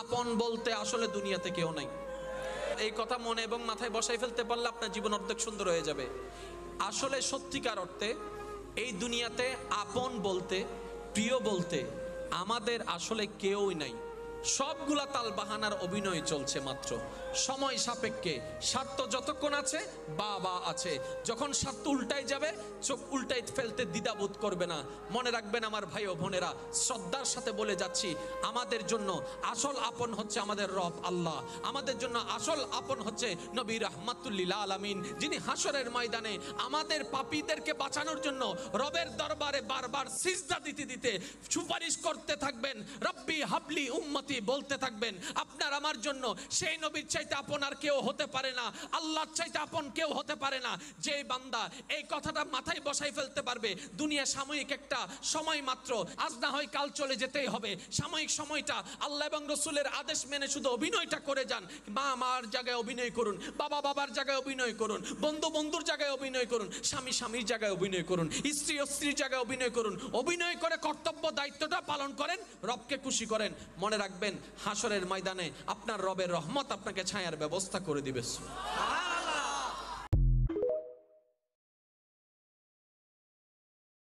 আপন বলতে আসলে দুনিয়াতে কেউ নাই। এই কথা মনে এবং মাথায় বসাই ফেলতে পারলে আপনার জীবন অর্ধেক সুন্দর হয়ে যাবে। আসলে সত্যিকার অর্থে এই দুনিয়াতে আপন বলতে, প্রিয় বলতে আমাদের আসলে কেউই নাই। সবগুলা তাল বাহানার অভিনয় চলছে মাত্র, সময় সাপেক্ষে। স্বার্থ যতক্ষণ আছে বা আছে, যখন স্বার্থ উল্টাই যাবে চোখ উল্টাই ফেলতে দ্বিধাবোধ করবে না। মনে রাখবেন আমার ভাই ও বোনেরা, শ্রদ্ধার সাথে বলে যাচ্ছি, আমাদের জন্য আসল আপন হচ্ছে আমাদের রব আল্লাহ। আমাদের জন্য আসল আপন হচ্ছে নবী রাহমাতুল লিল আলামিন, যিনি হাসরের ময়দানে আমাদের পাপীদেরকে বাঁচানোর জন্য রবের দরবারে বারবার সিজদা দিতে দিতে সুপারিশ করতে থাকবেন, রব্বি হাবলি উম্মতি বলতে থাকবেন। আপনার আমার জন্য সেই নবীর চাইতে আপন আর কেউ হতে পারে না, আল্লাহর চাইতে আপন কেউ হতে পারে না। যে বান্দা এই কথাটা মাথায় বসাই ফেলতে পারবে, দুনিয়া সাময়িক একটা সময় মাত্র, আজ না হয় কাল চলে যেতেই হবে। সাময়িক সময়টা আল্লাহ এবং রসুলের আদেশ মেনে শুধু অভিনয়টা করে যান। মা মার জায়গায় অভিনয় করুন, বাবা বাবার জায়গায় অভিনয় করুন, বন্ধু বন্ধুর জায়গায় অভিনয় করুন, স্বামী স্বামীর জায়গায় অভিনয় করুন, স্ত্রী ও স্ত্রীর জায়গায় অভিনয় করুন। অভিনয় করে কর্তব্য দায়িত্বটা পালন করেন, রবকে খুশি করেন। মনে রাখবেন, হাসরের ময়দানে আপনার রবের রহমত আপনাকে ছায়ার ব্যবস্থা করে দিবে।